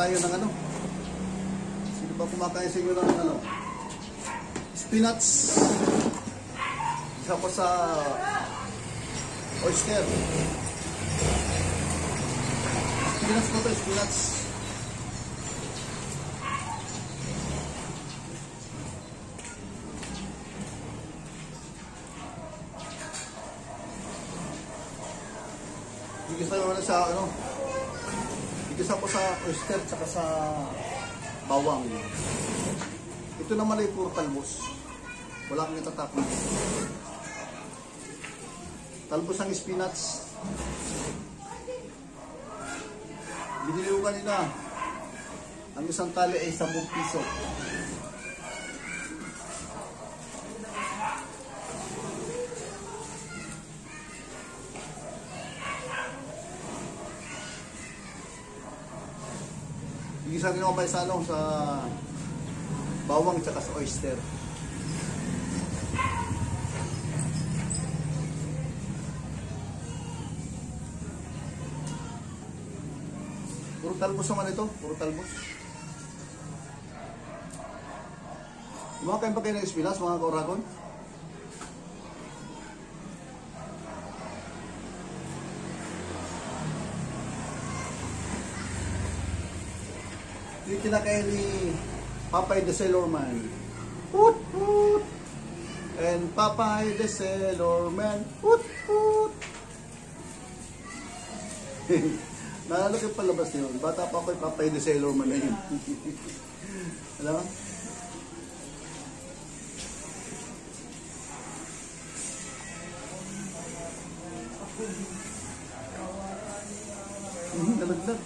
tayo ng ano. Sino ba kumakain sa inyo ng ano? Spinach. Isa pa sa oyster. Spinach po ito, spinach. Igisa ko na sa ano. Igisa ko sa oyster tsaka sa bawang. Ito naman ay puro talbos. Wala kang itatapon. Talbos ang spinach. Binili ko kanina. Ang isang tali ay 10 piso. Igisa rin ako pa sa ano, sa bawang at sa oyster. Puro talbos naman ito, puro talbos. Kumakain pa kayo ng spinach, mga kauragon? Yung kinakain ni Popeye the Sailor Man. Hoot, hoot. And Popeye the Sailor Man. Hoot, hoot. Naalala ko palabas na yun. Bata pa ako yung Popeye the Sailor Man na yun. Alam mo? Nalaglag.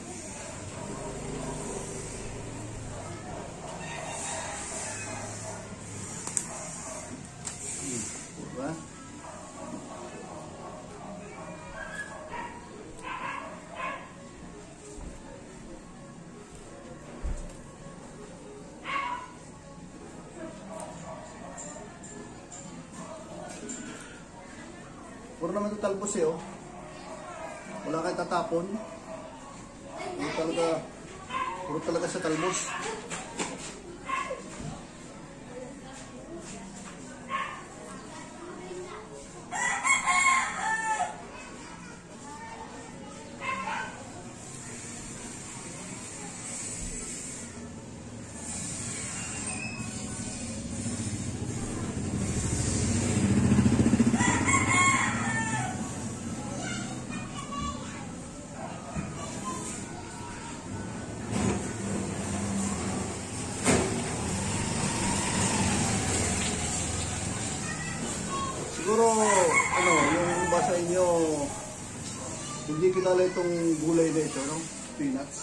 Diba? Puro naman ito talbos eh, oh. Wala kayo tatapon. Puro talaga sa talbos. Siguro, ano, yung iba sa inyo, hindi kilala itong gulay na ito, no? Spinach.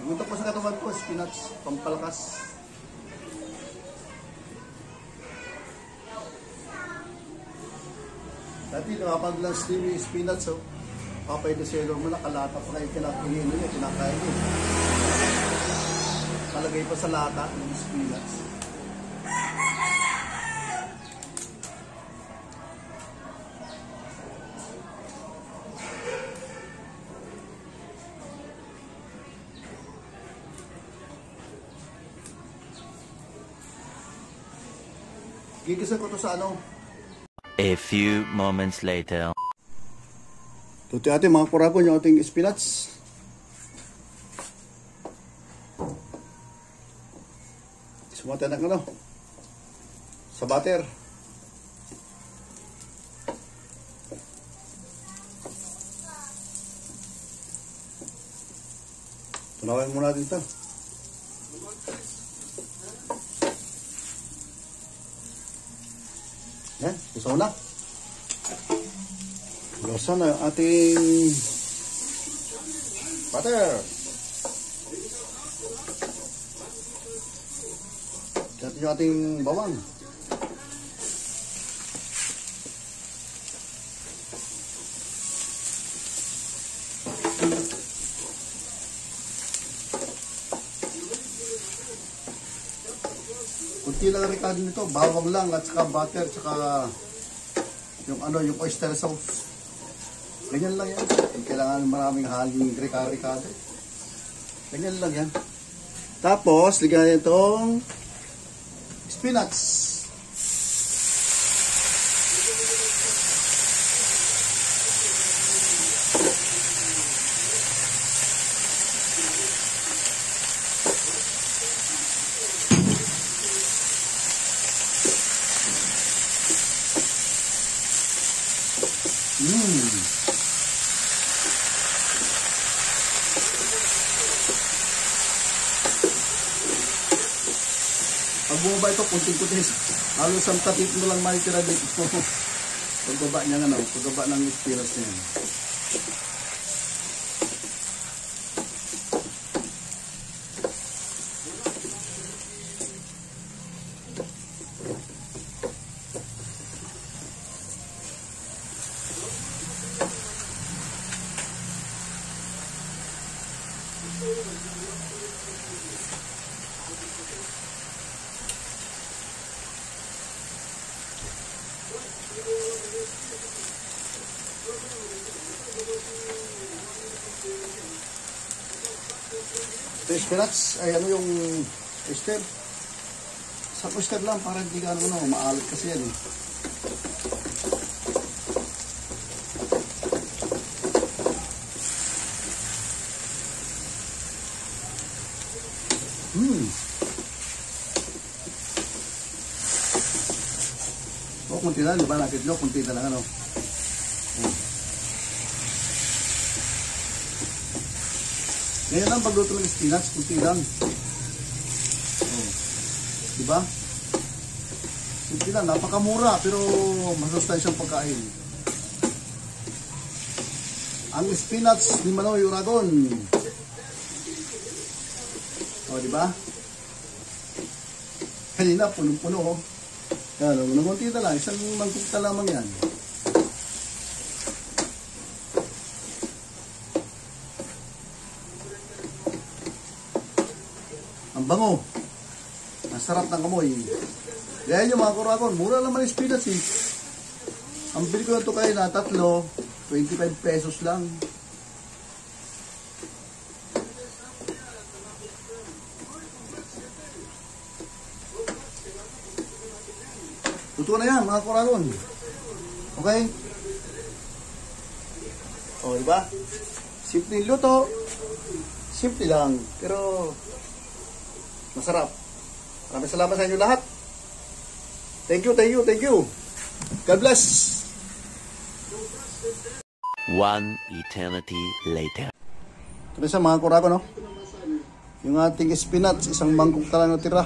Gusto ko sa katawan ko, spinach, pampalakas. Dati, nakapag-lunch din yung spinach, oh. Popeye the Sailor Man, nakalata pa kayo kinakainin niya, kinakain niya. Palagay pa sa lata ng spinach. Gigisa ko to sa ano. A few moments later. Tuti ating mga kuragon yung ating spinach. Sumata na ano. Sa butter. Tunawin muna natin ito. Yan, isaw na. Losa na yung ating butter. Ito yung ating bawang. Kunti lang ricado nito, bawang lang at saka butter, saka yung ano, yung oyster sauce. Ganyan lang yan. Kailangan maraming haling ricado. Ganyan lang yan. Tapos, ligyan itong spinach. Pag bumaba ito, kunting-kunting. Halos ang tapit mo lang makikira dito. Pagbaba niya nga, pagbaba ng spinach niya. Ito spinach, ay ano yung oyster? Sa oyster lang, para hindi ka maalat kasi yan eh. O, kunti lang, di ba nakitlo? Kunti na lang ano. Ngayon lang pagluto ng spinach, kunti lang. Diba? Kunti lang, napakamura pero masustansyang pagkain. Ang spinach ni Manoy Uragon. O, diba? Kanina, punong-puno. Yan, kunti na lang, isang mangkukta lamang yan. Ang bango. Ang sarap ng amoy. Gaya nyo mga kurakon, mura naman yung spinach eh. Ang bili ko na ito kayo na 3, 25 pesos lang. Luto na yan mga kurakon. Okay? O, diba? Simple luto. Simple lang. Pero masarap. Maraming salamat sa inyo lahat. Thank you, thank you, thank you. God bless. One eternity later. Ito na siya mga kurako, no? Yung ating spinach, isang mangkok talagang natira.